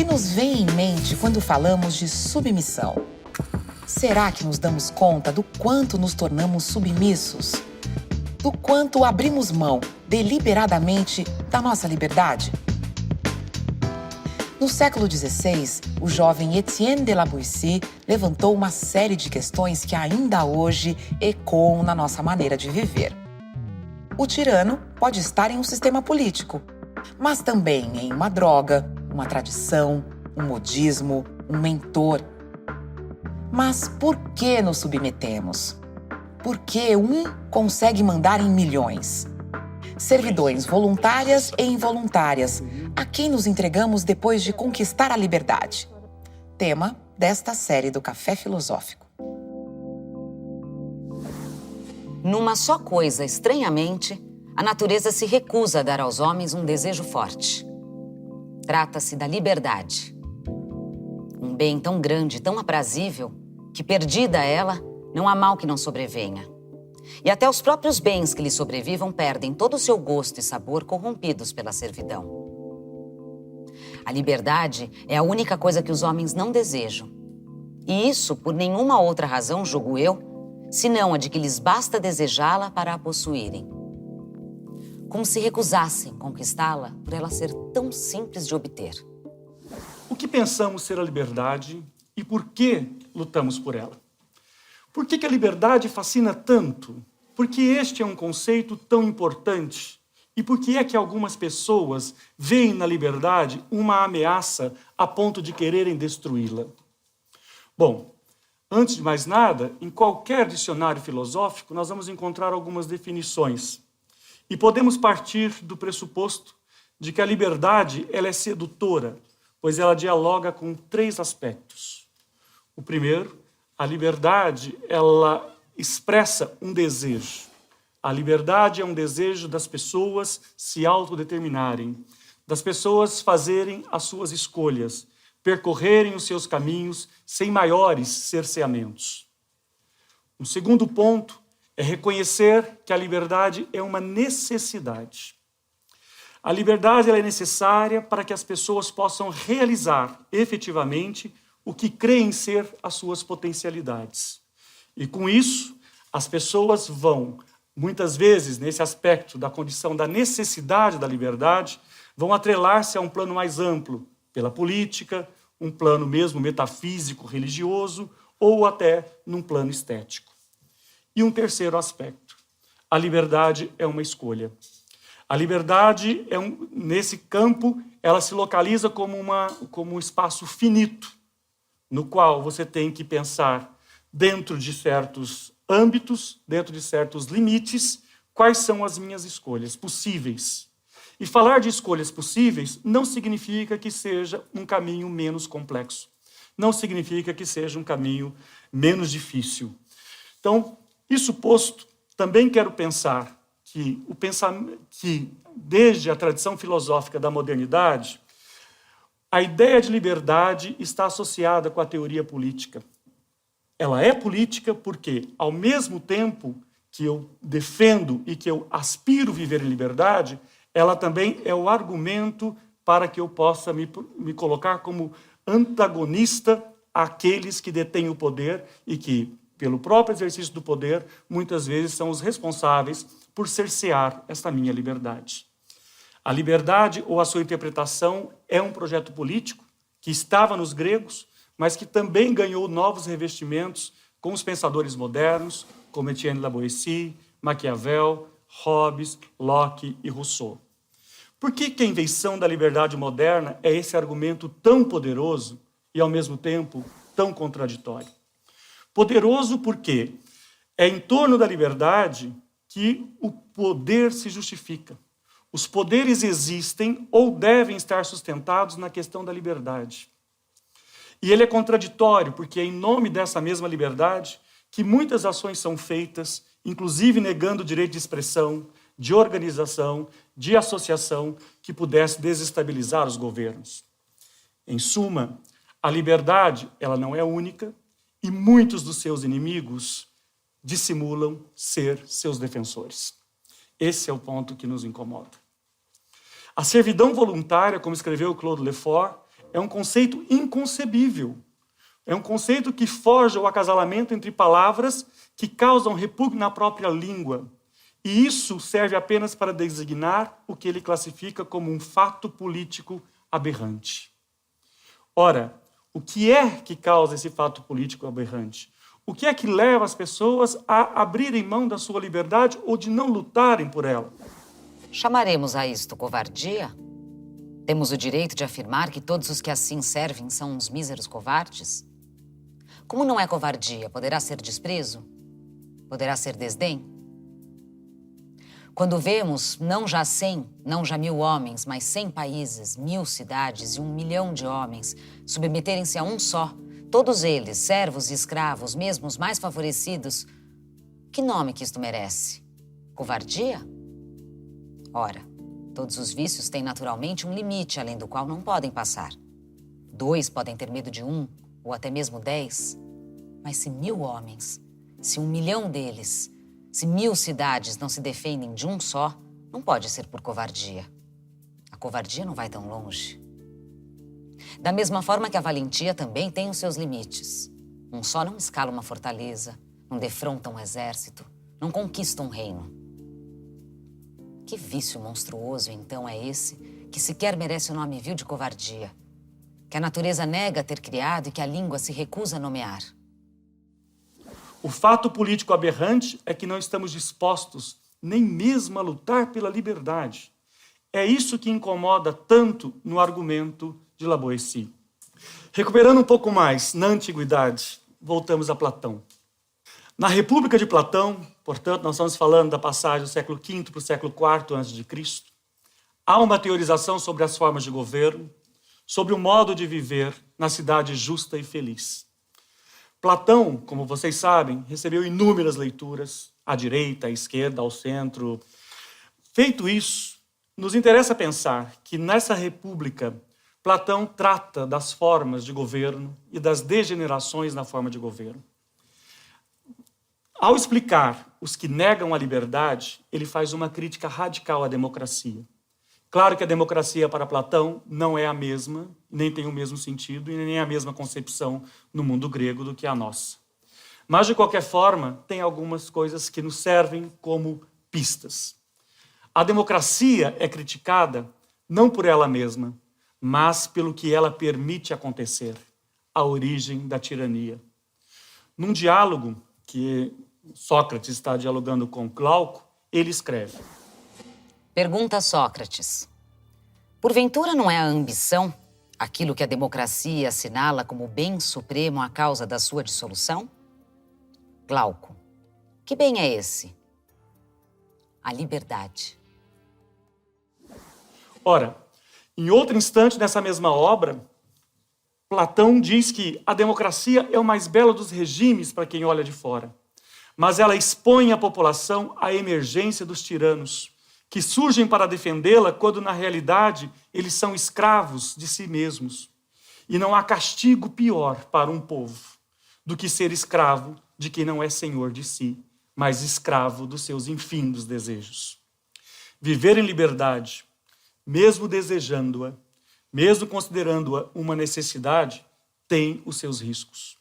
que nos vem em mente quando falamos de submissão? Será que nos damos conta do quanto nos tornamos submissos? Do quanto abrimos mão deliberadamente da nossa liberdade? No século XVI, o jovem Etienne de la Boétie levantou uma série de questões que ainda hoje ecoam na nossa maneira de viver. O tirano pode estar em um sistema político, mas também em uma droga, uma tradição, um modismo, um mentor. Mas por que nos submetemos? Por que um consegue mandar em milhões? Servidões voluntárias e involuntárias, a quem nos entregamos depois de conquistar a liberdade? Tema desta série do Café Filosófico. Numa só coisa, estranhamente, a natureza se recusa a dar aos homens um desejo forte. Trata-se da liberdade. Um bem tão grande, tão aprazível, que perdida ela, não há mal que não sobrevenha. E até os próprios bens que lhe sobrevivam perdem todo o seu gosto e sabor corrompidos pela servidão. A liberdade é a única coisa que os homens não desejam. E isso por nenhuma outra razão, julgo eu, senão a de que lhes basta desejá-la para a possuírem. Como se recusassem conquistá-la por ela ser tão simples de obter. O que pensamos ser a liberdade e por que lutamos por ela? Por que a liberdade fascina tanto? Por que este é um conceito tão importante? E por que é que algumas pessoas veem na liberdade uma ameaça a ponto de quererem destruí-la? Bom, antes de mais nada, em qualquer dicionário filosófico, nós vamos encontrar algumas definições. E podemos partir do pressuposto de que a liberdade ela é sedutora, pois ela dialoga com 3 aspectos. O primeiro, a liberdade, ela expressa um desejo. A liberdade é um desejo das pessoas se autodeterminarem, das pessoas fazerem as suas escolhas, percorrerem os seus caminhos sem maiores cerceamentos. Um segundo ponto é reconhecer que a liberdade é uma necessidade. A liberdade ela é necessária para que as pessoas possam realizar efetivamente o que creem ser as suas potencialidades. E com isso, as pessoas vão, muitas vezes, nesse aspecto da condição da necessidade da liberdade, vão atrelar-se a um plano mais amplo, pela política, um plano mesmo metafísico, religioso, ou até num plano estético. E um terceiro aspecto, a liberdade é uma escolha. A liberdade, nesse campo, ela se localiza como um espaço finito, no qual você tem que pensar dentro de certos âmbitos, dentro de certos limites, quais são as minhas escolhas possíveis. E falar de escolhas possíveis não significa que seja um caminho menos complexo. Não significa que seja um caminho menos difícil. Então, isso posto, também quero pensar que desde a tradição filosófica da modernidade, a ideia de liberdade está associada com a teoria política. Ela é política porque, ao mesmo tempo que eu defendo e que eu aspiro viver em liberdade, ela também é o argumento para que eu possa me colocar como antagonista àqueles que detêm o poder e que, pelo próprio exercício do poder, muitas vezes são os responsáveis por cercear esta minha liberdade. A liberdade, ou a sua interpretação, é um projeto político que estava nos gregos, mas que também ganhou novos revestimentos com os pensadores modernos, como Etienne de la Boétie, Maquiavel, Hobbes, Locke e Rousseau. Por que a invenção da liberdade moderna é esse argumento tão poderoso e, ao mesmo tempo, tão contraditório? Poderoso porque é em torno da liberdade que o poder se justifica. Os poderes existem ou devem estar sustentados na questão da liberdade. E ele é contraditório, porque é em nome dessa mesma liberdade que muitas ações são feitas, inclusive negando o direito de expressão, de organização, de associação, que pudesse desestabilizar os governos. Em suma, a liberdade ela não é única e muitos dos seus inimigos dissimulam ser seus defensores. Esse é o ponto que nos incomoda. A servidão voluntária, como escreveu Claude Lefort, é um conceito inconcebível. É um conceito que forja o acasalamento entre palavras que causam repugno na própria língua. E isso serve apenas para designar o que ele classifica como um fato político aberrante. Ora, o que é que causa esse fato político aberrante? O que é que leva as pessoas a abrirem mão da sua liberdade ou de não lutarem por ela? Chamaremos a isto covardia? Temos o direito de afirmar que todos os que assim servem são uns míseros covardes? Como não é covardia, poderá ser desprezo? Poderá ser desdém? Quando vemos não já 100, não já 1000 homens, mas 100 países, 1000 cidades e 1 milhão de homens submeterem-se a um só, todos eles, servos e escravos, mesmo os mais favorecidos, que nome que isto merece? Covardia? Ora, todos os vícios têm naturalmente um limite além do qual não podem passar. 2 podem ter medo de 1, ou até mesmo 10. Mas se 1000 homens, se 1 milhão deles, se 1000 cidades não se defendem de um só, não pode ser por covardia. A covardia não vai tão longe. Da mesma forma que a valentia também tem os seus limites. Um só não escala uma fortaleza, não defronta um exército, não conquista um reino. Que vício monstruoso, então, é esse que sequer merece o nome vil de covardia, que a natureza nega ter criado e que a língua se recusa a nomear? O fato político aberrante é que não estamos dispostos nem mesmo a lutar pela liberdade. É isso que incomoda tanto no argumento de La Boétie. Recuperando um pouco mais na antiguidade, voltamos a Platão. Na República de Platão, portanto, nós estamos falando da passagem do século V para o século IV a.C., há uma teorização sobre as formas de governo, sobre o modo de viver na cidade justa e feliz. Platão, como vocês sabem, recebeu inúmeras leituras, à direita, à esquerda, ao centro. Feito isso, nos interessa pensar que nessa república, Platão trata das formas de governo e das degenerações na forma de governo. Ao explicar os que negam a liberdade, ele faz uma crítica radical à democracia. Claro que a democracia para Platão não é a mesma, nem tem o mesmo sentido e nem a mesma concepção no mundo grego do que a nossa. Mas, de qualquer forma, tem algumas coisas que nos servem como pistas. A democracia é criticada não por ela mesma, mas pelo que ela permite acontecer, a origem da tirania. Num diálogo que Sócrates está dialogando com Glauco, ele escreve: Pergunta Sócrates: porventura não é a ambição aquilo que a democracia assinala como bem supremo à causa da sua dissolução? Glauco: que bem é esse? A liberdade. Ora, em outro instante nessa mesma obra, Platão diz que a democracia é o mais belo dos regimes para quem olha de fora, mas ela expõe a população à emergência dos tiranos, que surgem para defendê-la quando, na realidade, eles são escravos de si mesmos. E não há castigo pior para um povo do que ser escravo de quem não é senhor de si, mas escravo dos seus infindos desejos. Viver em liberdade, mesmo desejando-a, mesmo considerando-a uma necessidade, tem os seus riscos.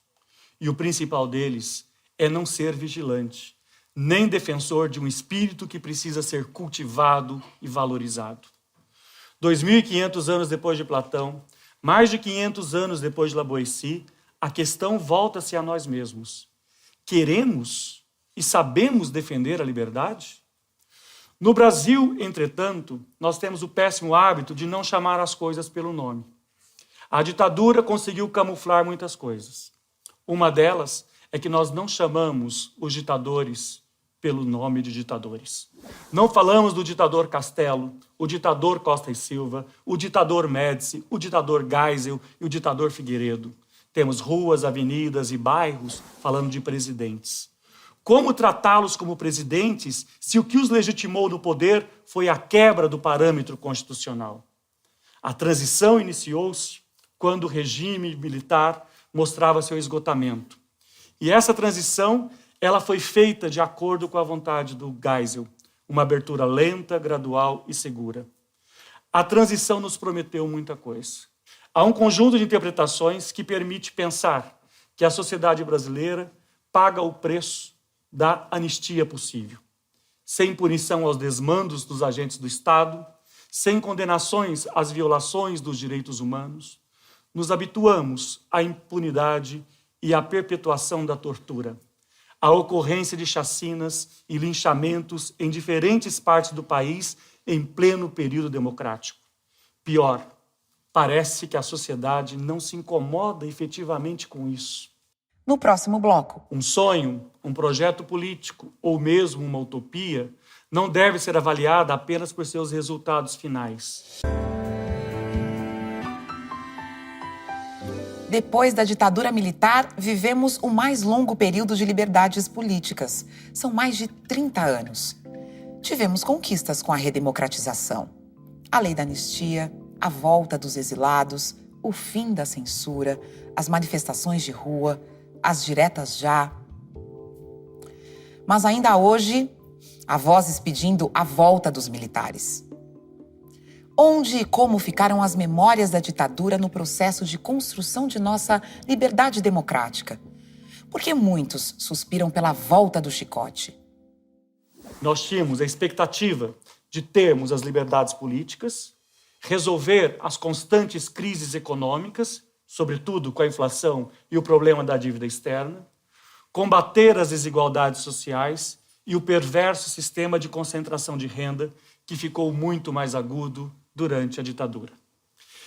E o principal deles é não ser vigilante, nem defensor de um espírito que precisa ser cultivado e valorizado. 2.500 anos depois de Platão, mais de 500 anos depois de La Boétie, a questão volta-se a nós mesmos. Queremos e sabemos defender a liberdade? No Brasil, entretanto, nós temos o péssimo hábito de não chamar as coisas pelo nome. A ditadura conseguiu camuflar muitas coisas. Uma delas é que nós não chamamos os ditadores pelo nome de ditadores. Não falamos do ditador Castelo, o ditador Costa e Silva, o ditador Médici, o ditador Geisel e o ditador Figueiredo. Temos ruas, avenidas e bairros falando de presidentes. Como tratá-los como presidentes se o que os legitimou no poder foi a quebra do parâmetro constitucional? A transição iniciou-se quando o regime militar mostrava seu esgotamento. E essa transição, ela foi feita de acordo com a vontade do Geisel, uma abertura lenta, gradual e segura. A transição nos prometeu muita coisa. Há um conjunto de interpretações que permite pensar que a sociedade brasileira paga o preço da anistia possível, sem punição aos desmandos dos agentes do Estado, sem condenações às violações dos direitos humanos. Nos habituamos à impunidade e à perpetuação da tortura, à ocorrência de chacinas e linchamentos em diferentes partes do país em pleno período democrático. Pior, parece que a sociedade não se incomoda efetivamente com isso. No próximo bloco. Um sonho, um projeto político ou mesmo uma utopia não deve ser avaliada apenas por seus resultados finais. Depois da ditadura militar, vivemos o mais longo período de liberdades políticas. São mais de 30 anos. Tivemos conquistas com a redemocratização. A lei da anistia, a volta dos exilados, o fim da censura, as manifestações de rua, as diretas já. Mas ainda hoje, há vozes pedindo a volta dos militares. Onde e como ficaram as memórias da ditadura no processo de construção de nossa liberdade democrática? Porque muitos suspiram pela volta do chicote. Nós tínhamos a expectativa de termos as liberdades políticas, resolver as constantes crises econômicas, sobretudo com a inflação e o problema da dívida externa, combater as desigualdades sociais e o perverso sistema de concentração de renda que ficou muito mais agudo durante a ditadura.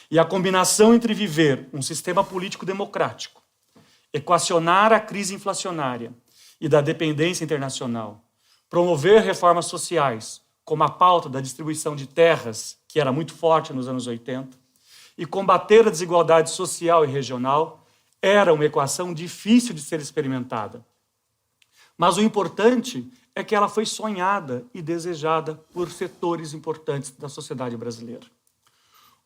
E a combinação entre viver um sistema político democrático, equacionar a crise inflacionária e da dependência internacional, promover reformas sociais, como a pauta da distribuição de terras, que era muito forte nos anos 80, e combater a desigualdade social e regional, era uma equação difícil de ser experimentada. Mas o importante é que ela foi sonhada e desejada por setores importantes da sociedade brasileira.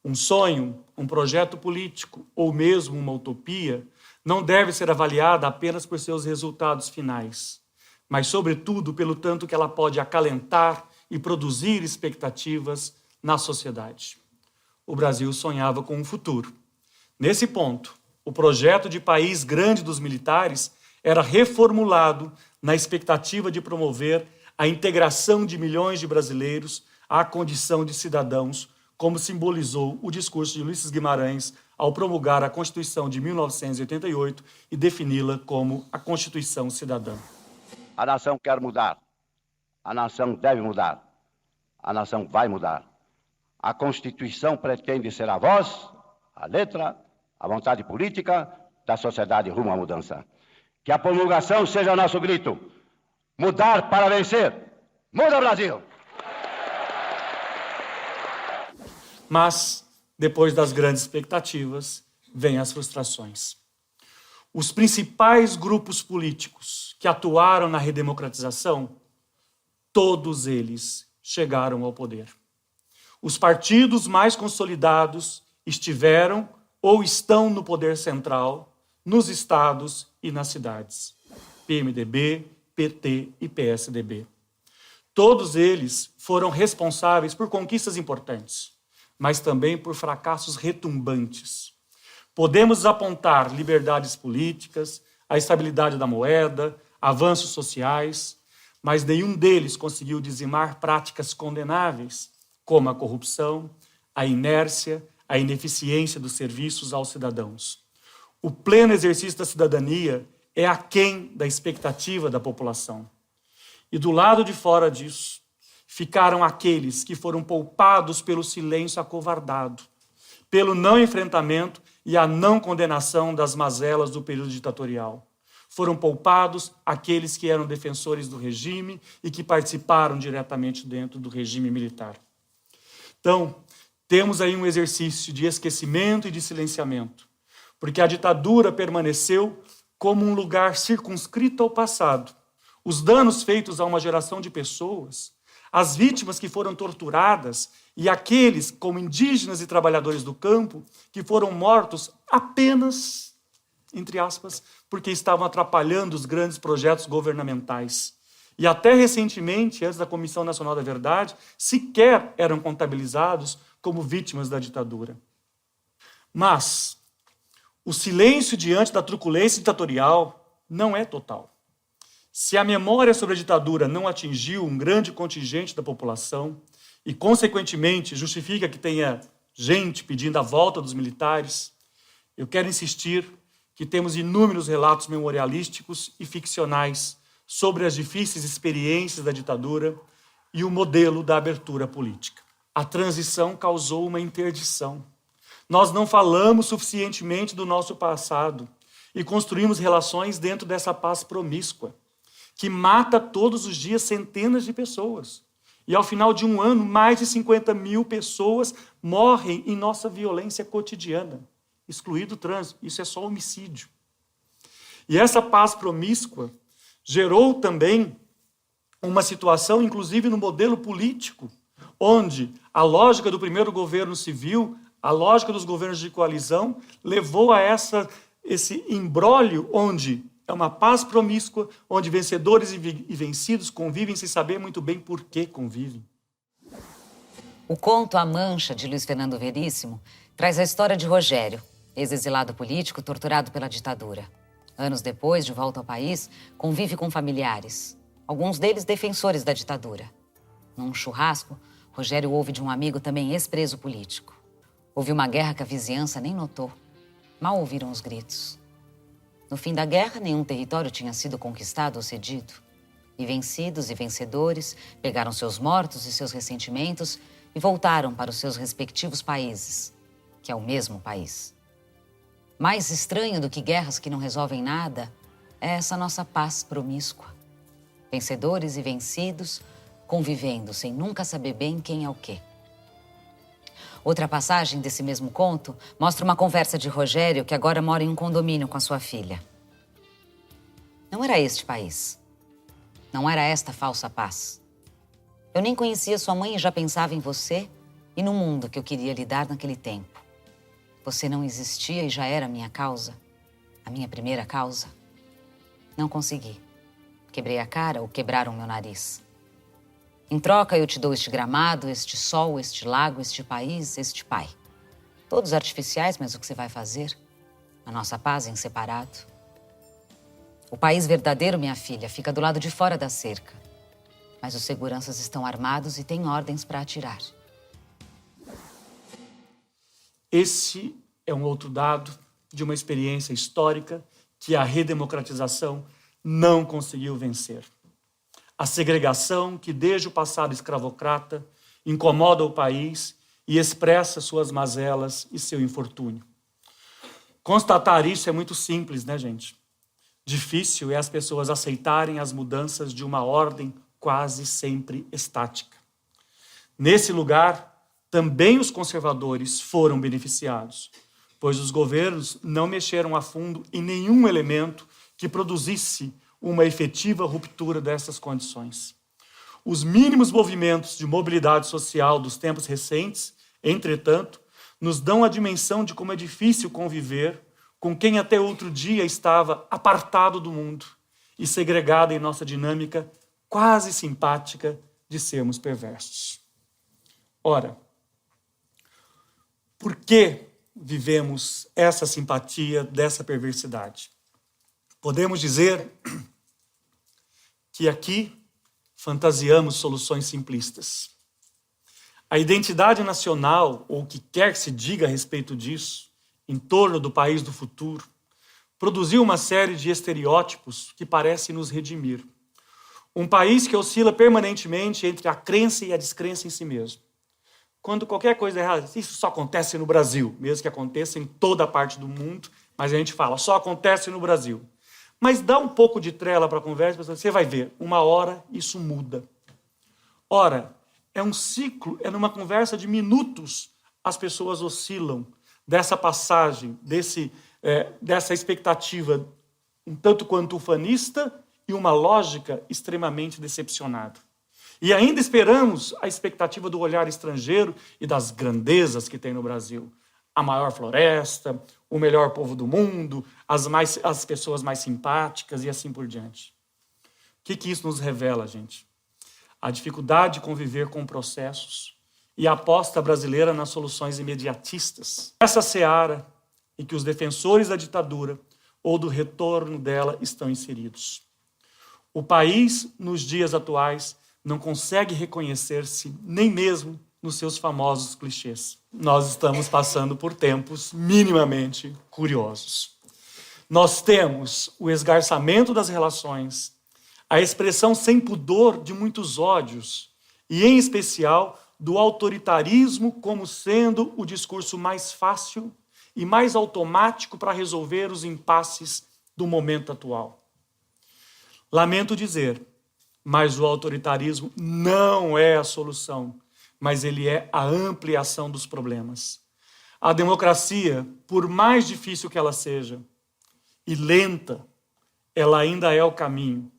Um sonho, um projeto político ou mesmo uma utopia não deve ser avaliada apenas por seus resultados finais, mas, sobretudo, pelo tanto que ela pode acalentar e produzir expectativas na sociedade. O Brasil sonhava com um futuro. Nesse ponto, o projeto de país grande dos militares era reformulado na expectativa de promover a integração de milhões de brasileiros à condição de cidadãos, como simbolizou o discurso de Ulisses Guimarães ao promulgar a Constituição de 1988 e defini-la como a Constituição Cidadã. A nação quer mudar. A nação deve mudar. A nação vai mudar. A Constituição pretende ser a voz, a letra, a vontade política da sociedade rumo à mudança. Que a promulgação seja nosso grito. Mudar para vencer. Muda, Brasil! Mas, depois das grandes expectativas, vêm as frustrações. Os principais grupos políticos que atuaram na redemocratização, todos eles chegaram ao poder. Os partidos mais consolidados estiveram ou estão no poder central, nos estados e nas cidades. PMDB, PT e PSDB. Todos eles foram responsáveis por conquistas importantes, mas também por fracassos retumbantes. Podemos apontar liberdades políticas, a estabilidade da moeda, avanços sociais, mas nenhum deles conseguiu dizimar práticas condenáveis, como a corrupção, a inércia, a ineficiência dos serviços aos cidadãos. O pleno exercício da cidadania é aquém da expectativa da população. E do lado de fora disso, ficaram aqueles que foram poupados pelo silêncio acovardado, pelo não enfrentamento e a não condenação das mazelas do período ditatorial. Foram poupados aqueles que eram defensores do regime e que participaram diretamente dentro do regime militar. Então, temos aí um exercício de esquecimento e de silenciamento, porque a ditadura permaneceu como um lugar circunscrito ao passado. Os danos feitos a uma geração de pessoas, as vítimas que foram torturadas e aqueles, como indígenas e trabalhadores do campo, que foram mortos apenas, entre aspas, porque estavam atrapalhando os grandes projetos governamentais. E até recentemente, antes da Comissão Nacional da Verdade, sequer eram contabilizados como vítimas da ditadura. Mas o silêncio diante da truculência ditatorial não é total. Se a memória sobre a ditadura não atingiu um grande contingente da população e, consequentemente, justifica que tenha gente pedindo a volta dos militares, eu quero insistir que temos inúmeros relatos memorialísticos e ficcionais sobre as difíceis experiências da ditadura e o modelo da abertura política. A transição causou uma interdição. Nós não falamos suficientemente do nosso passado e construímos relações dentro dessa paz promíscua, que mata todos os dias centenas de pessoas. E ao final de um ano, mais de 50 mil pessoas morrem em nossa violência cotidiana, excluído o trânsito. Isso é só homicídio. E essa paz promíscua gerou também uma situação, inclusive no modelo político, onde a lógica do primeiro governo civil, a lógica dos governos de coalizão, levou a esse imbróglio onde é uma paz promíscua, onde vencedores e vencidos convivem sem saber muito bem por que convivem. O conto A Mancha, de Luiz Fernando Veríssimo, traz a história de Rogério, ex-exilado político torturado pela ditadura. Anos depois, de volta ao país, convive com familiares, alguns deles defensores da ditadura. Num churrasco, Rogério ouve de um amigo também ex-preso político. Houve uma guerra que a vizinhança nem notou. Mal ouviram os gritos. No fim da guerra, nenhum território tinha sido conquistado ou cedido. E vencidos e vencedores pegaram seus mortos e seus ressentimentos e voltaram para os seus respectivos países, que é o mesmo país. Mais estranho do que guerras que não resolvem nada é essa nossa paz promíscua. Vencedores e vencidos convivendo sem nunca saber bem quem é o quê. Outra passagem desse mesmo conto mostra uma conversa de Rogério, que agora mora em um condomínio com a sua filha. Não era este país. Não era esta falsa paz. Eu nem conhecia sua mãe e já pensava em você e no mundo que eu queria lhe dar naquele tempo. Você não existia e já era a minha causa, a minha primeira causa. Não consegui. Quebrei a cara ou quebraram meu nariz. Em troca, eu te dou este gramado, este sol, este lago, este país, este pai. Todos artificiais, mas o que você vai fazer? A nossa paz em separado. O país verdadeiro, minha filha, fica do lado de fora da cerca. Mas os seguranças estão armados e têm ordens para atirar. Esse é um outro dado de uma experiência histórica que a redemocratização não conseguiu vencer. A segregação que, desde o passado escravocrata, incomoda o país e expressa suas mazelas e seu infortúnio. Constatar isso é muito simples, né, gente? Difícil é as pessoas aceitarem as mudanças de uma ordem quase sempre estática. Nesse lugar, também os conservadores foram beneficiados, pois os governos não mexeram a fundo em nenhum elemento que produzisse uma efetiva ruptura dessas condições. Os mínimos movimentos de mobilidade social dos tempos recentes, entretanto, nos dão a dimensão de como é difícil conviver com quem até outro dia estava apartado do mundo e segregado em nossa dinâmica quase simpática de sermos perversos. Ora, por que vivemos essa simpatia dessa perversidade? Podemos dizer que aqui fantasiamos soluções simplistas. A identidade nacional, ou o que quer que se diga a respeito disso, em torno do país do futuro, produziu uma série de estereótipos que parecem nos redimir. Um país que oscila permanentemente entre a crença e a descrença em si mesmo. Quando qualquer coisa é errada, isso só acontece no Brasil, mesmo que aconteça em toda a parte do mundo, mas a gente fala, só acontece no Brasil. Mas dá um pouco de trela para a conversa, você vai ver, uma hora isso muda. Ora, é um ciclo, é numa conversa de minutos, as pessoas oscilam dessa passagem, dessa expectativa um tanto quanto ufanista e uma lógica extremamente decepcionada. E ainda esperamos a expectativa do olhar estrangeiro e das grandezas que tem no Brasil. A maior floresta, o melhor povo do mundo, as pessoas mais simpáticas e assim por diante. O que isso nos revela, gente? A dificuldade de conviver com processos e a aposta brasileira nas soluções imediatistas. Essa seara em que os defensores da ditadura ou do retorno dela estão inseridos. O país, nos dias atuais, não consegue reconhecer-se nem mesmo nos seus famosos clichês. Nós estamos passando por tempos minimamente curiosos. Nós temos o esgarçamento das relações, a expressão sem pudor de muitos ódios, e, em especial, do autoritarismo como sendo o discurso mais fácil e mais automático para resolver os impasses do momento atual. Lamento dizer, mas o autoritarismo não é a solução, mas ele é a ampliação dos problemas. A democracia, por mais difícil que ela seja, e lenta, ela ainda é o caminho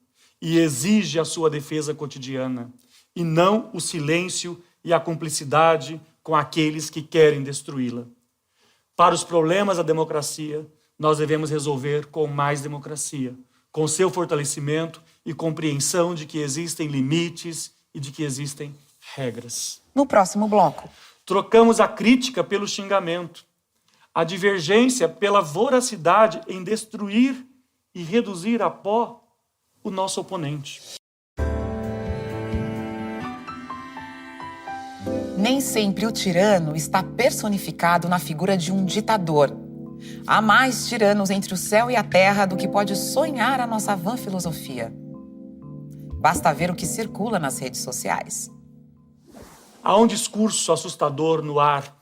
e exige a sua defesa cotidiana, e não o silêncio e a cumplicidade com aqueles que querem destruí-la. Para os problemas da democracia, nós devemos resolver com mais democracia, com seu fortalecimento e compreensão de que existem limites e de que existem regras. No próximo bloco. Trocamos a crítica pelo xingamento, a divergência pela voracidade em destruir e reduzir a pó o nosso oponente. Nem sempre o tirano está personificado na figura de um ditador. Há mais tiranos entre o céu e a terra do que pode sonhar a nossa vã filosofia. Basta ver o que circula nas redes sociais. Há um discurso assustador no ar,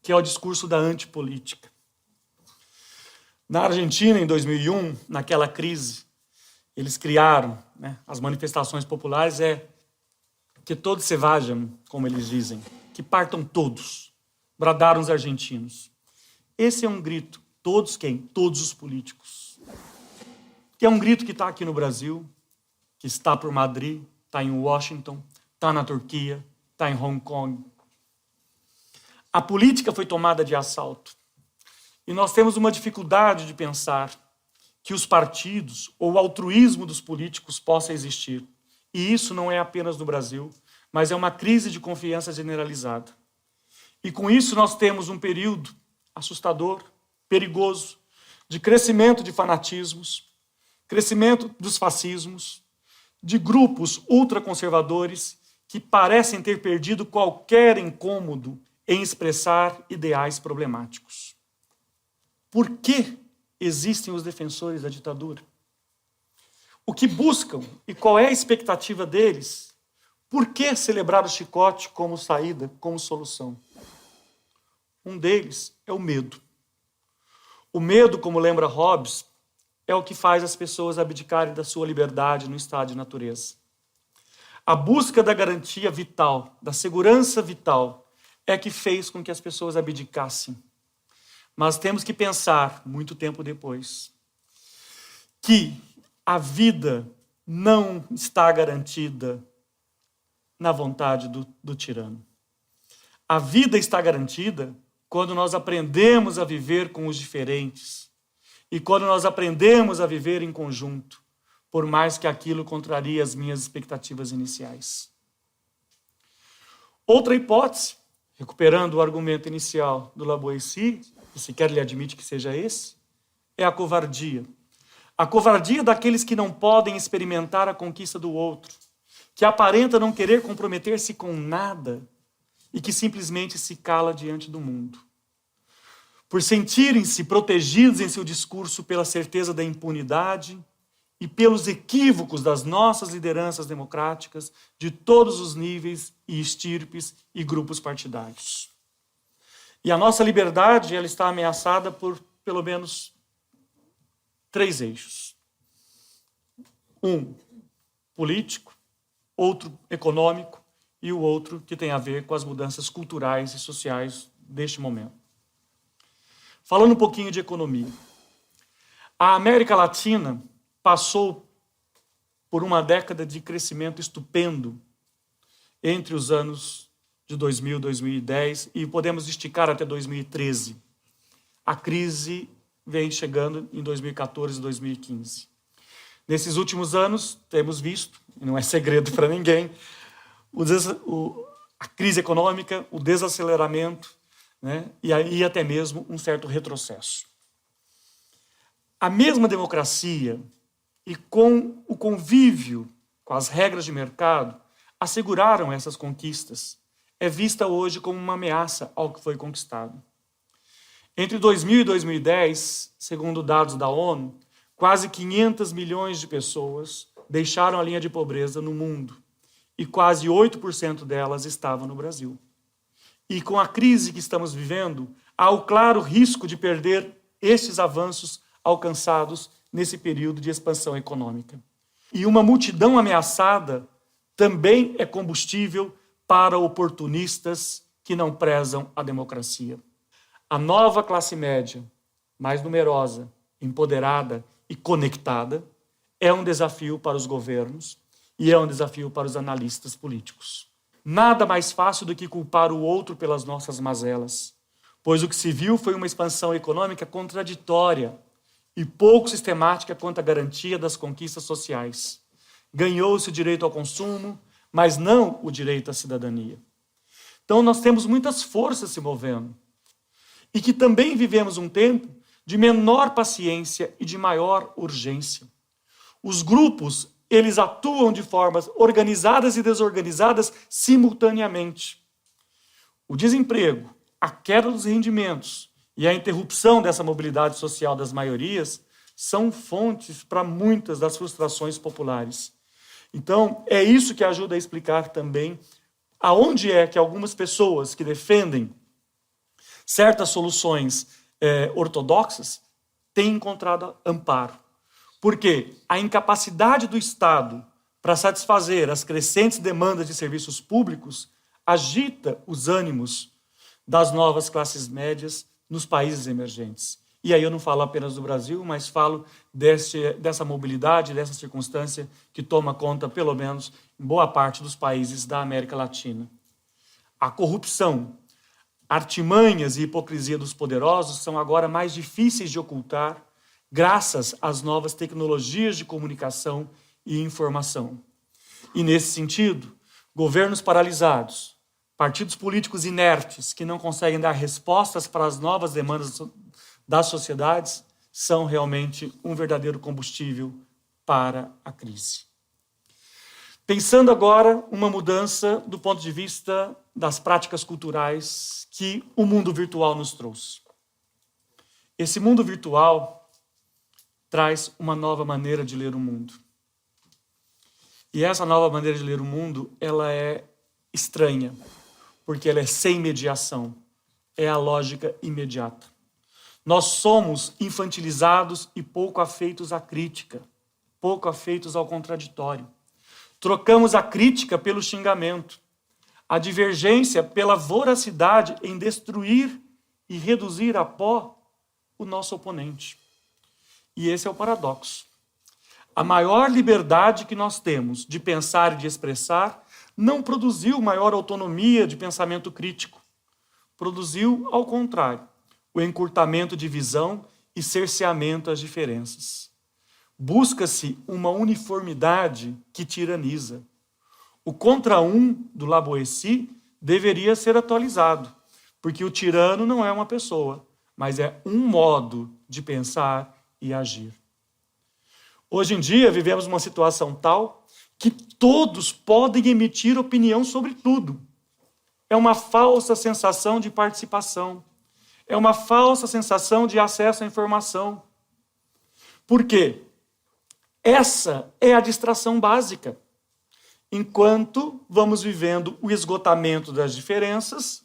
que é o discurso da antipolítica. Na Argentina, em 2001, naquela crise, eles criaram, as manifestações populares, que todos se vajam, como eles dizem, que partam todos, bradaram os argentinos. Esse é um grito, todos quem? Todos os políticos. Que é um grito que está aqui no Brasil, que está por Madrid, está em Washington, está na Turquia, está em Hong Kong. A política foi tomada de assalto. E nós temos uma dificuldade de pensar que os partidos ou o altruísmo dos políticos possa existir. E isso não é apenas no Brasil, mas é uma crise de confiança generalizada. E com isso nós temos um período assustador, perigoso, de crescimento de fanatismos, crescimento dos fascismos, de grupos ultraconservadores que parecem ter perdido qualquer incômodo em expressar ideais problemáticos. Por que existem os defensores da ditadura? O que buscam e qual é a expectativa deles? Por que celebrar o chicote como saída, como solução? Um deles é o medo. O medo, como lembra Hobbes, é o que faz as pessoas abdicarem da sua liberdade no estado de natureza. A busca da garantia vital, da segurança vital, é que fez com que as pessoas abdicassem. Mas temos que pensar, muito tempo depois, que a vida não está garantida na vontade do tirano. A vida está garantida quando nós aprendemos a viver com os diferentes e quando nós aprendemos a viver em conjunto, por mais que aquilo contrarie as minhas expectativas iniciais. Outra hipótese, recuperando o argumento inicial do Lavoisier, e sequer lhe admite que seja esse, é a covardia. A covardia daqueles que não podem experimentar a conquista do outro, que aparenta não querer comprometer-se com nada e que simplesmente se cala diante do mundo. Por sentirem-se protegidos em seu discurso pela certeza da impunidade e pelos equívocos das nossas lideranças democráticas de todos os níveis e estirpes e grupos partidários. E a nossa liberdade, ela está ameaçada por pelo menos 3 eixos. Um político, outro econômico e o outro que tem a ver com as mudanças culturais e sociais deste momento. Falando um pouquinho de economia. A América Latina passou por uma década de crescimento estupendo entre os anos de 2000, 2010 e podemos esticar até 2013. A crise vem chegando em 2014 e 2015. Nesses últimos anos, temos visto, e não é segredo para ninguém, a crise econômica, o desaceleramento, né? E aí até mesmo um certo retrocesso. A mesma democracia e com o convívio com as regras de mercado asseguraram essas conquistas, é vista hoje como uma ameaça ao que foi conquistado. Entre 2000 e 2010, segundo dados da ONU, quase 500 milhões de pessoas deixaram a linha de pobreza no mundo e quase 8% delas estavam no Brasil. E com a crise que estamos vivendo, há o claro risco de perder estes avanços alcançados nesse período de expansão econômica. E uma multidão ameaçada também é combustível para oportunistas que não prezam a democracia. A nova classe média, mais numerosa, empoderada e conectada, é um desafio para os governos e é um desafio para os analistas políticos. Nada mais fácil do que culpar o outro pelas nossas mazelas, pois o que se viu foi uma expansão econômica contraditória e pouco sistemática quanto à garantia das conquistas sociais. Ganhou-se o direito ao consumo, mas não o direito à cidadania. Então nós temos muitas forças se movendo e que também vivemos um tempo de menor paciência e de maior urgência. Os grupos, eles atuam de formas organizadas e desorganizadas simultaneamente. O desemprego, a queda dos rendimentos e a interrupção dessa mobilidade social das maiorias são fontes para muitas das frustrações populares. Então, é isso que ajuda a explicar também aonde é que algumas pessoas que defendem certas soluções ortodoxas têm encontrado amparo. Porque a incapacidade do Estado para satisfazer as crescentes demandas de serviços públicos agita os ânimos das novas classes médias nos países emergentes. E aí eu não falo apenas do Brasil, mas falo dessa mobilidade, dessa circunstância que toma conta, pelo menos, em boa parte dos países da América Latina. A corrupção, artimanhas e hipocrisia dos poderosos são agora mais difíceis de ocultar graças às novas tecnologias de comunicação e informação. E, nesse sentido, governos paralisados, partidos políticos inertes que não conseguem dar respostas para as novas demandas das sociedades são realmente um verdadeiro combustível para a crise. Pensando agora uma mudança do ponto de vista das práticas culturais que o mundo virtual nos trouxe. Esse mundo virtual traz uma nova maneira de ler o mundo. E essa nova maneira de ler o mundo, ela é estranha, porque ela é sem mediação, é a lógica imediata. Nós somos infantilizados e pouco afeitos à crítica, pouco afeitos ao contraditório. Trocamos a crítica pelo xingamento, a divergência pela voracidade em destruir e reduzir a pó o nosso oponente. E esse é o paradoxo. A maior liberdade que nós temos de pensar e de expressar não produziu maior autonomia de pensamento crítico. Produziu, ao contrário, o encurtamento de visão e cerceamento às diferenças. Busca-se uma uniformidade que tiraniza. O contra um do La Boétie deveria ser atualizado, porque o tirano não é uma pessoa, mas é um modo de pensar e agir. Hoje em dia vivemos uma situação tal que todos podem emitir opinião sobre tudo. É uma falsa sensação de participação. É uma falsa sensação de acesso à informação. Por quê? Essa é a distração básica. Enquanto vamos vivendo o esgotamento das diferenças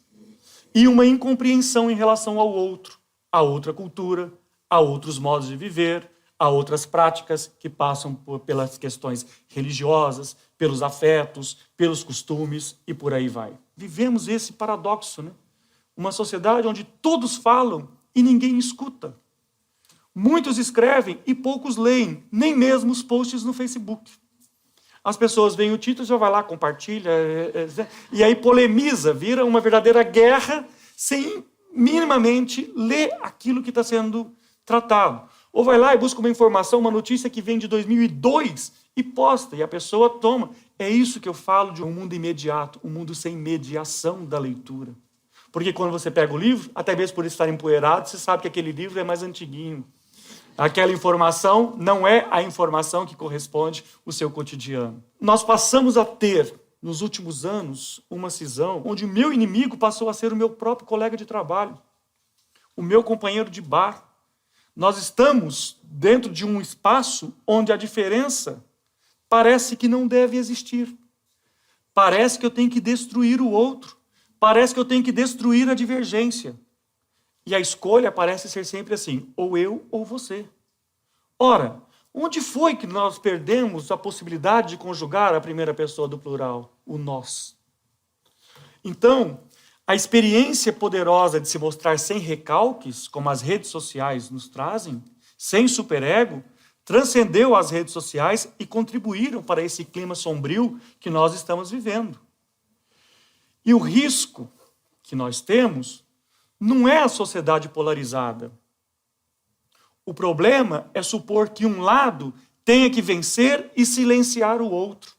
e uma incompreensão em relação ao outro, a outra cultura, a outros modos de viver, a outras práticas que passam pelas questões religiosas, pelos afetos, pelos costumes e por aí vai. Vivemos esse paradoxo, né? Uma sociedade onde todos falam e ninguém escuta. Muitos escrevem e poucos leem, nem mesmo os posts no Facebook. As pessoas veem o título, já vai lá, compartilha, e aí polemiza, vira uma verdadeira guerra sem minimamente ler aquilo que está sendo tratado. Ou vai lá e busca uma informação, uma notícia que vem de 2002 e posta, e a pessoa toma. É isso que eu falo de um mundo imediato, um mundo sem mediação da leitura. Porque quando você pega o livro, até mesmo por estar empoeirado, você sabe que aquele livro é mais antiguinho. Aquela informação não é a informação que corresponde ao seu cotidiano. Nós passamos a ter, nos últimos anos, uma cisão onde o meu inimigo passou a ser o meu próprio colega de trabalho, o meu companheiro de bar. Nós estamos dentro de um espaço onde a diferença parece que não deve existir. Parece que eu tenho que destruir o outro. Parece que eu tenho que destruir a divergência. E a escolha parece ser sempre assim, ou eu ou você. Ora, onde foi que nós perdemos a possibilidade de conjugar a primeira pessoa do plural, o nós? Então, a experiência poderosa de se mostrar sem recalques, como as redes sociais nos trazem, sem superego, transcendeu as redes sociais e contribuíram para esse clima sombrio que nós estamos vivendo. E o risco que nós temos não é a sociedade polarizada. O problema é supor que um lado tenha que vencer e silenciar o outro.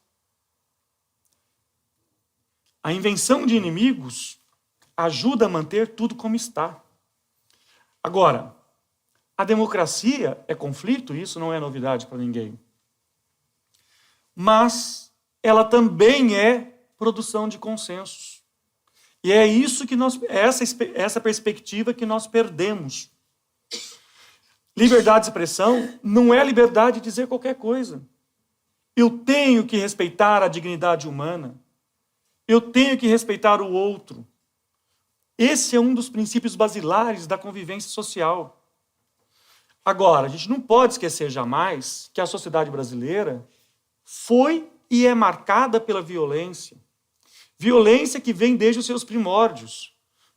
A invenção de inimigos ajuda a manter tudo como está. Agora, a democracia é conflito, isso não é novidade para ninguém. Mas ela também é produção de consensos. E é isso que essa perspectiva que nós perdemos. Liberdade de expressão não é liberdade de dizer qualquer coisa. Eu tenho que respeitar a dignidade humana. Eu tenho que respeitar o outro. Esse é um dos princípios basilares da convivência social. Agora, a gente não pode esquecer jamais que a sociedade brasileira foi e é marcada pela violência. Violência que vem desde os seus primórdios,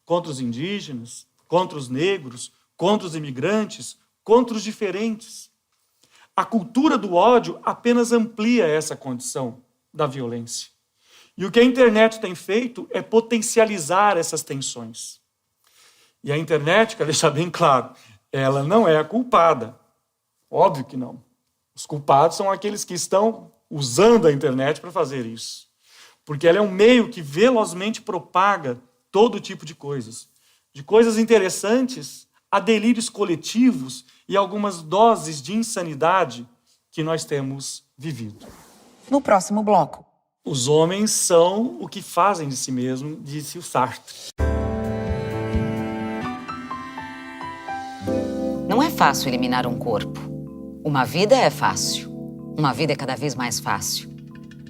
contra os indígenas, contra os negros, contra os imigrantes, contra os diferentes. A cultura do ódio apenas amplia essa condição da violência. E o que a internet tem feito é potencializar essas tensões. E a internet, quero deixar bem claro, ela não é a culpada. Óbvio que não. Os culpados são aqueles que estão usando a internet para fazer isso. Porque ela é um meio que velozmente propaga todo tipo de coisas interessantes a delírios coletivos e algumas doses de insanidade que nós temos vivido. No próximo bloco. Os homens são o que fazem de si mesmo, disse o Sartre. Não é fácil eliminar um corpo. Uma vida é fácil. Uma vida é cada vez mais fácil.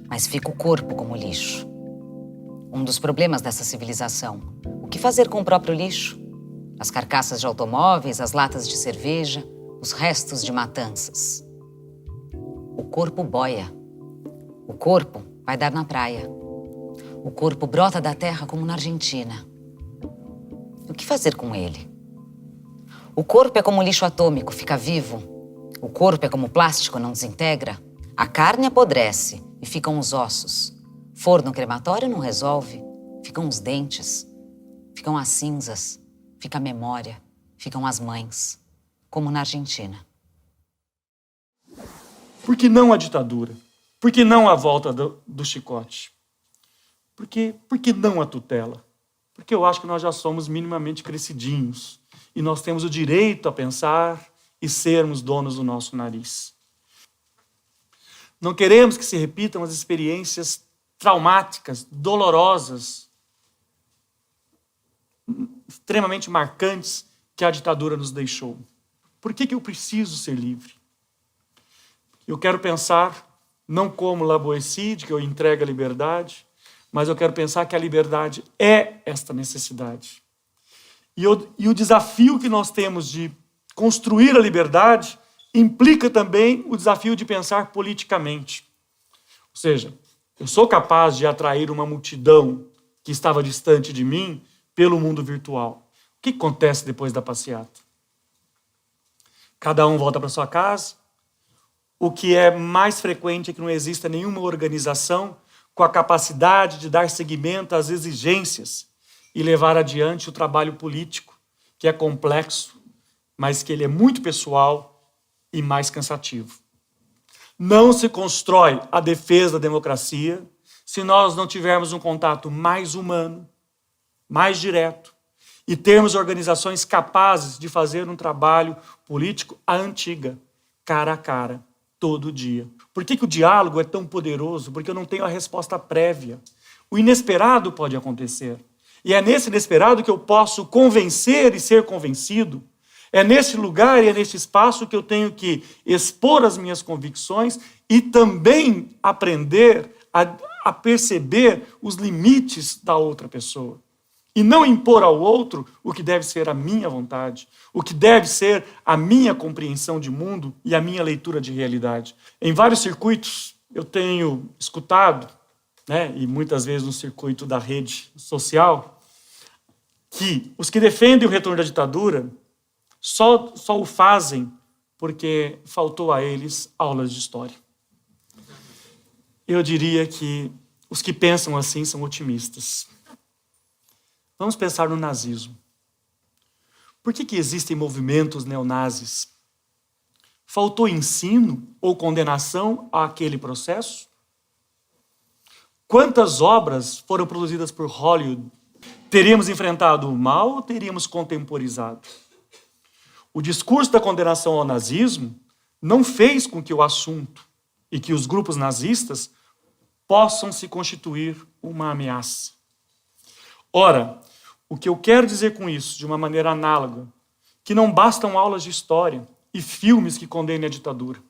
Mas fica o corpo como lixo. Um dos problemas dessa civilização. O que fazer com o próprio lixo? As carcaças de automóveis, as latas de cerveja, os restos de matanças. O corpo boia. O corpo vai dar na praia. O corpo brota da terra como na Argentina. O que fazer com ele? O corpo é como lixo atômico, fica vivo. O corpo é como plástico, não desintegra. A carne apodrece e ficam os ossos. Forno crematório não resolve. Ficam os dentes. Ficam as cinzas. Fica a memória. Ficam as mães. Como na Argentina. Por que não a ditadura? Por que não a volta do chicote? Por que não a tutela? Porque eu acho que nós já somos minimamente crescidinhos. E nós temos o direito a pensar e sermos donos do nosso nariz. Não queremos que se repitam as experiências traumáticas, dolorosas, extremamente marcantes que a ditadura nos deixou. Por que eu preciso ser livre? Eu quero pensar não como La Boétie, que eu entrego a liberdade, mas eu quero pensar que a liberdade é esta necessidade. E o desafio que nós temos de construir a liberdade implica também o desafio de pensar politicamente. Ou seja, eu sou capaz de atrair uma multidão que estava distante de mim pelo mundo virtual. O que acontece depois da passeata? Cada um volta para sua casa. O que é mais frequente é que não exista nenhuma organização com a capacidade de dar seguimento às exigências e levar adiante o trabalho político, que é complexo, mas que ele é muito pessoal e mais cansativo. Não se constrói a defesa da democracia se nós não tivermos um contato mais humano, mais direto, e termos organizações capazes de fazer um trabalho político à antiga, cara a cara, todo dia. Por que o diálogo é tão poderoso? Porque eu não tenho a resposta prévia. O inesperado pode acontecer. E é nesse inesperado que eu posso convencer e ser convencido. É nesse lugar e é nesse espaço que eu tenho que expor as minhas convicções e também aprender a perceber os limites da outra pessoa. E não impor ao outro o que deve ser a minha vontade, o que deve ser a minha compreensão de mundo e a minha leitura de realidade. Em vários circuitos eu tenho escutado, né, e muitas vezes no circuito da rede social, que os que defendem o retorno da ditadura só o fazem porque faltou a eles aulas de história. Eu diria que os que pensam assim são otimistas. Vamos pensar no nazismo. Por que existem movimentos neonazis? Faltou ensino ou condenação àquele processo? Quantas obras foram produzidas por Hollywood? Teríamos enfrentado o mal ou teríamos contemporizado? O discurso da condenação ao nazismo não fez com que o assunto e que os grupos nazistas possam se constituir uma ameaça. Ora, o que eu quero dizer com isso, de uma maneira análoga, que não bastam aulas de história e filmes que condenem a ditadura.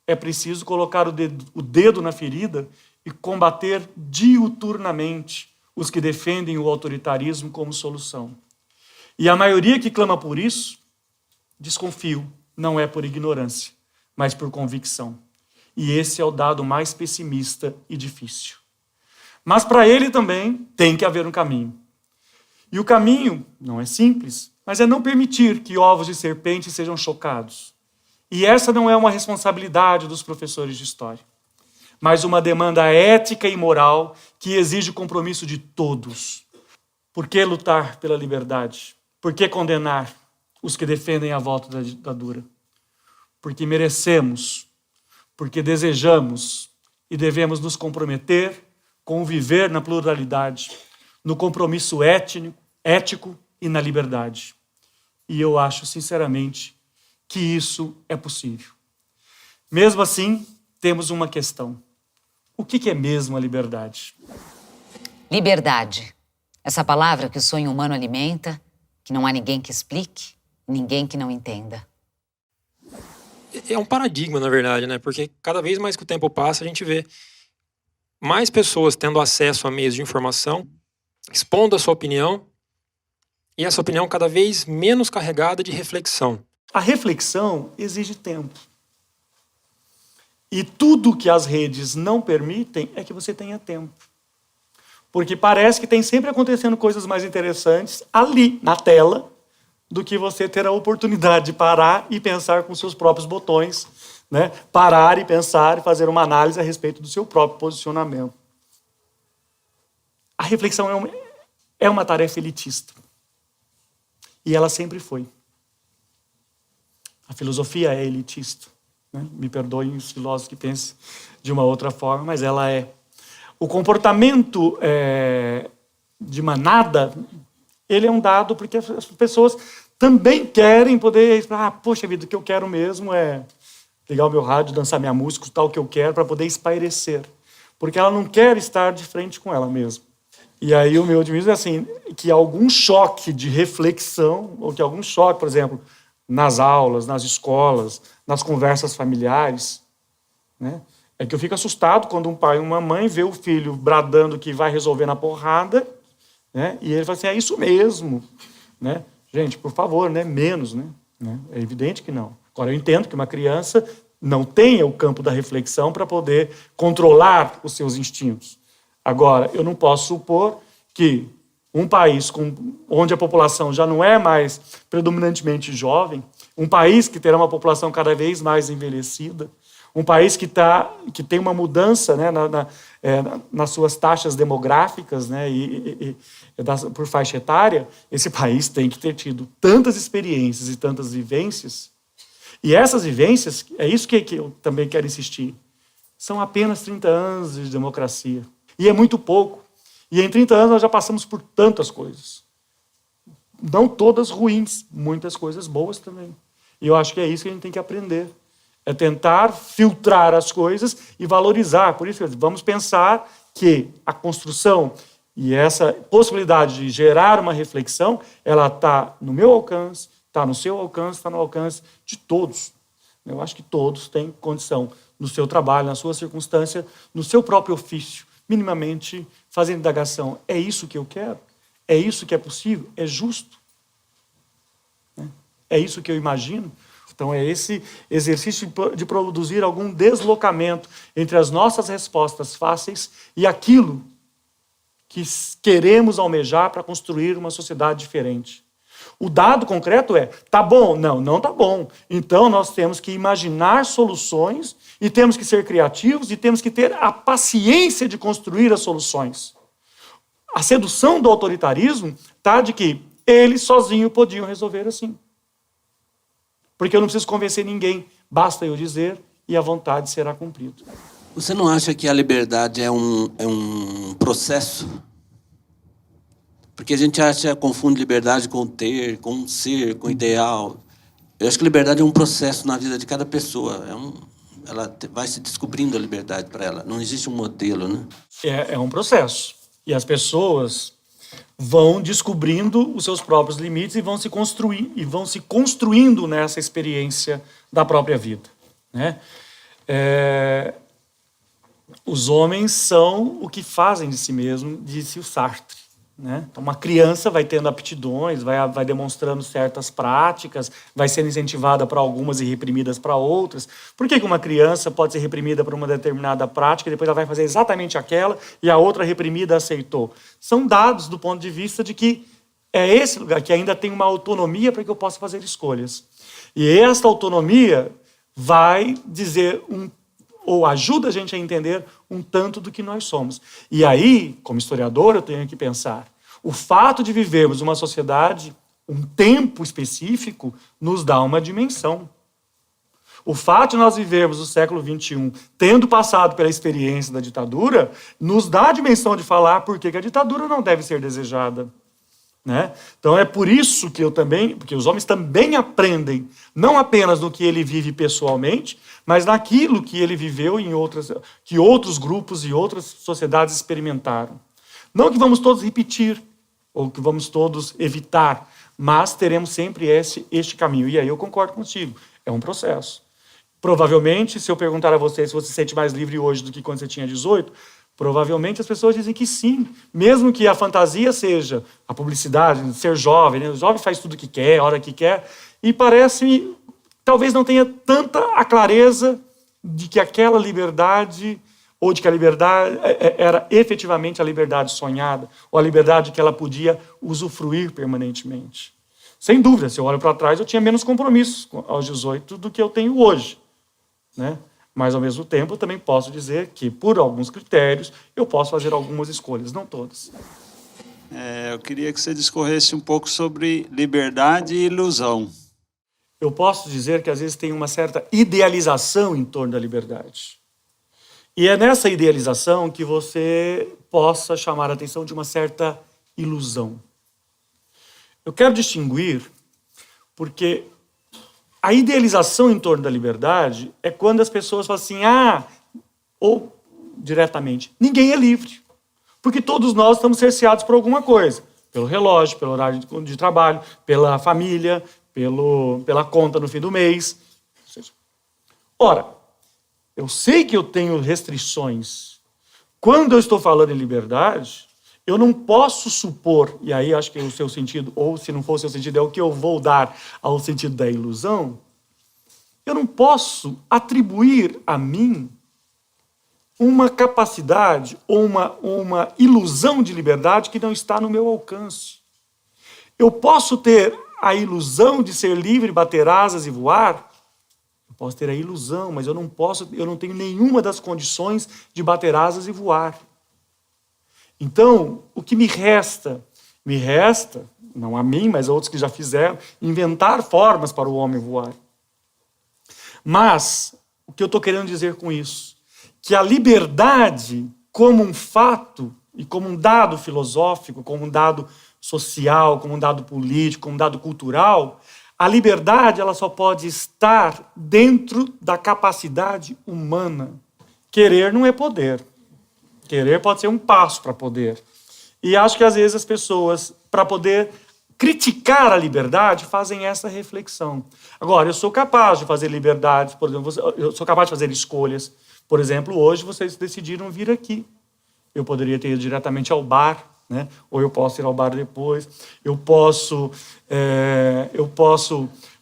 É preciso colocar o dedo na ferida e combater diuturnamente os que defendem o autoritarismo como solução. E a maioria que clama por isso, desconfio, não é por ignorância, mas por convicção. E esse é o dado mais pessimista e difícil. Mas para ele também tem que haver um caminho. E o caminho não é simples, mas é não permitir que ovos de serpente sejam chocados. E essa não é uma responsabilidade dos professores de história, mas uma demanda ética e moral que exige o compromisso de todos. Por que lutar pela liberdade? Por que condenar os que defendem a volta da ditadura? Porque merecemos, porque desejamos e devemos nos comprometer com o viver na pluralidade, no compromisso ético e na liberdade. E eu acho, sinceramente, que isso é possível. Mesmo assim, temos uma questão. O que é mesmo a liberdade? Liberdade. Essa palavra que o sonho humano alimenta, que não há ninguém que explique, ninguém que não entenda. É um paradigma, na verdade, né? Porque cada vez mais que o tempo passa, a gente vê mais pessoas tendo acesso a meios de informação, expondo a sua opinião, e essa opinião cada vez menos carregada de reflexão. A reflexão exige tempo. E tudo que as redes não permitem é que você tenha tempo. Porque parece que tem sempre acontecendo coisas mais interessantes ali, na tela, do que você ter a oportunidade de parar e pensar com seus próprios botões, né? Parar e pensar e fazer uma análise a respeito do seu próprio posicionamento. A reflexão é uma tarefa elitista. E ela sempre foi. A filosofia é elitista, né? Me perdoem os filósofos que pensam de uma outra forma, mas ela é. O comportamento de manada, ele é um dado porque as pessoas também querem poder... poxa vida, o que eu quero mesmo é ligar o meu rádio, dançar minha música, escutar o que eu quero para poder espairecer. Porque ela não quer estar de frente com ela mesma. E aí o meu otimismo é assim, que algum choque de reflexão, ou que algum choque, por exemplo, nas aulas, nas escolas, nas conversas familiares, né? É que eu fico assustado quando um pai e uma mãe vê o filho bradando que vai resolver na porrada, né? E ele fala assim, é isso mesmo, né? Gente, por favor, né? Menos, né? É evidente que não. Agora, eu entendo que uma criança não tenha o campo da reflexão para poder controlar os seus instintos. Agora, eu não posso supor que um país onde a população já não é mais predominantemente jovem, um país que terá uma população cada vez mais envelhecida, um país que tem uma mudança, né, nas suas taxas demográficas, né, por faixa etária, esse país tem que ter tido tantas experiências e tantas vivências. E essas vivências, é isso que eu também quero insistir, são apenas 30 anos de democracia. E é muito pouco. E em 30 anos nós já passamos por tantas coisas. Não todas ruins, muitas coisas boas também. E eu acho que é isso que a gente tem que aprender. É tentar filtrar as coisas e valorizar. Por isso, vamos pensar que a construção e essa possibilidade de gerar uma reflexão, ela está no meu alcance, está no seu alcance, está no alcance de todos. Eu acho que todos têm condição, no seu trabalho, na sua circunstância, no seu próprio ofício, minimamente fazer indagação. É isso que eu quero? É isso que é possível? É justo? É isso que eu imagino? Então, é esse exercício de produzir algum deslocamento entre as nossas respostas fáceis e aquilo que queremos almejar para construir uma sociedade diferente. O dado concreto é, tá bom? Não, não tá bom. Então, nós temos que imaginar soluções e temos que ser criativos e temos que ter a paciência de construir as soluções. A sedução do autoritarismo está de que eles sozinhos podiam resolver assim. Porque eu não preciso convencer ninguém, basta eu dizer e a vontade será cumprida. Você não acha que a liberdade é um processo? Porque a gente confunde liberdade com ter, com ser, com ideal. Eu acho que liberdade é um processo na vida de cada pessoa. Ela vai se descobrindo a liberdade para ela. Não existe um modelo, né? É um processo. E as pessoas vão descobrindo os seus próprios limites e vão se construindo nessa experiência da própria vida, né? Os homens são o que fazem de si mesmo, disse o Sartre, né? Então, uma criança vai tendo aptidões, vai demonstrando certas práticas, vai sendo incentivada para algumas e reprimidas para outras. Por que uma criança pode ser reprimida por uma determinada prática e depois ela vai fazer exatamente aquela e a outra reprimida aceitou? São dados do ponto de vista de que é esse lugar que ainda tem uma autonomia para que eu possa fazer escolhas. E esta autonomia vai dizer ou ajuda a gente a entender um tanto do que nós somos. E aí, como historiador, eu tenho que pensar, o fato de vivermos uma sociedade, um tempo específico, nos dá uma dimensão. O fato de nós vivermos o século XXI, tendo passado pela experiência da ditadura, nos dá a dimensão de falar por que a ditadura não deve ser desejada. Né? Então é por isso que porque os homens também aprendem, não apenas no que ele vive pessoalmente, mas naquilo que ele viveu que outros grupos e outras sociedades experimentaram. Não que vamos todos repetir, ou que vamos todos evitar, mas teremos sempre este caminho. E aí eu concordo contigo, é um processo. Provavelmente, se eu perguntar a você se você se sente mais livre hoje do que quando você tinha 18, provavelmente as pessoas dizem que sim, mesmo que a fantasia seja a publicidade, ser jovem, né? O jovem faz tudo o que quer, a hora que quer, e parece-me, talvez não tenha tanta a clareza de que aquela liberdade, ou de que a liberdade era efetivamente a liberdade sonhada, ou a liberdade que ela podia usufruir permanentemente. Sem dúvida, se eu olho para trás, eu tinha menos compromissos aos 18 do que eu tenho hoje, né? Mas, ao mesmo tempo, eu também posso dizer que, por alguns critérios, eu posso fazer algumas escolhas, não todas. Eu queria que você discorresse um pouco sobre liberdade e ilusão. Eu posso dizer que, às vezes, tem uma certa idealização em torno da liberdade. E é nessa idealização que você possa chamar a atenção de uma certa ilusão. Eu quero distinguir, porque a idealização em torno da liberdade é quando as pessoas falam assim, ou diretamente, ninguém é livre. Porque todos nós estamos cerceados por alguma coisa. Pelo relógio, pelo horário de trabalho, pela família, pela conta no fim do mês. Ora, eu sei que eu tenho restrições. Quando eu estou falando em liberdade, eu não posso supor, e aí acho que é o seu sentido, ou se não for o seu sentido, é o que eu vou dar ao sentido da ilusão, eu não posso atribuir a mim uma capacidade ou uma ilusão de liberdade que não está no meu alcance. Eu posso ter a ilusão de ser livre, bater asas e voar, eu posso ter a ilusão, mas eu não tenho nenhuma das condições de bater asas e voar. Então, o que me resta, não a mim, mas a outros que já fizeram, inventar formas para o homem voar. Mas, o que eu estou querendo dizer com isso? Que a liberdade, como um fato, e como um dado filosófico, como um dado social, como um dado político, como um dado cultural, a liberdade ela só pode estar dentro da capacidade humana. Querer não é poder. Querer pode ser um passo para poder. E acho que às vezes as pessoas, para poder criticar a liberdade, fazem essa reflexão. Agora, eu sou capaz de fazer liberdade, por exemplo, eu sou capaz de fazer escolhas. Por exemplo, hoje vocês decidiram vir aqui. Eu poderia ter ido diretamente ao bar, né? Ou eu posso ir ao bar depois. Eu posso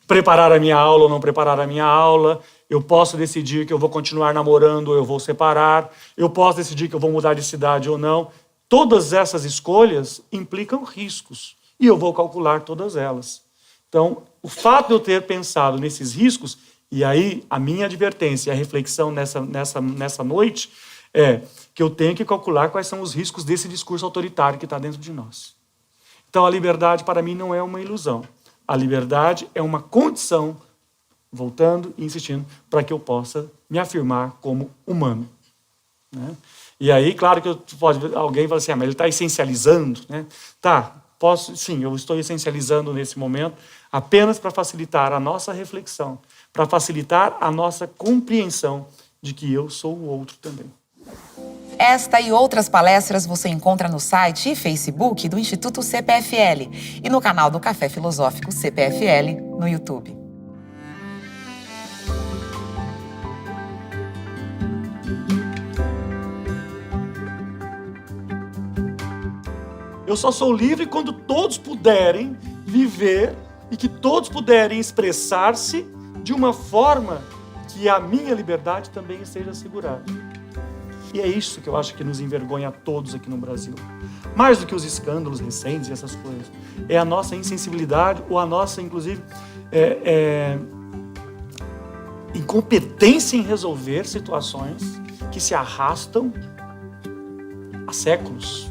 preparar a minha aula ou não preparar a minha aula. Eu posso decidir que eu vou continuar namorando ou eu vou separar. Eu posso decidir que eu vou mudar de cidade ou não. Todas essas escolhas implicam riscos. E eu vou calcular todas elas. Então, o fato de eu ter pensado nesses riscos, e aí a minha advertência, a reflexão nessa noite, é que eu tenho que calcular quais são os riscos desse discurso autoritário que está dentro de nós. Então, a liberdade, para mim, não é uma ilusão. A liberdade é uma condição, voltando e insistindo, para que eu possa me afirmar como humano. Né? E aí, claro que alguém fala assim, mas ele está essencializando. Né? Tá, sim, eu estou essencializando nesse momento apenas para facilitar a nossa reflexão, para facilitar a nossa compreensão de que eu sou o outro também. Esta e outras palestras você encontra no site e Facebook do Instituto CPFL e no canal do Café Filosófico CPFL no YouTube. Eu só sou livre quando todos puderem viver e que todos puderem expressar-se de uma forma que a minha liberdade também esteja assegurada. E é isso que eu acho que nos envergonha a todos aqui no Brasil. Mais do que os escândalos recentes e essas coisas. É a nossa insensibilidade ou a nossa, inclusive, incompetência em resolver situações que se arrastam há séculos.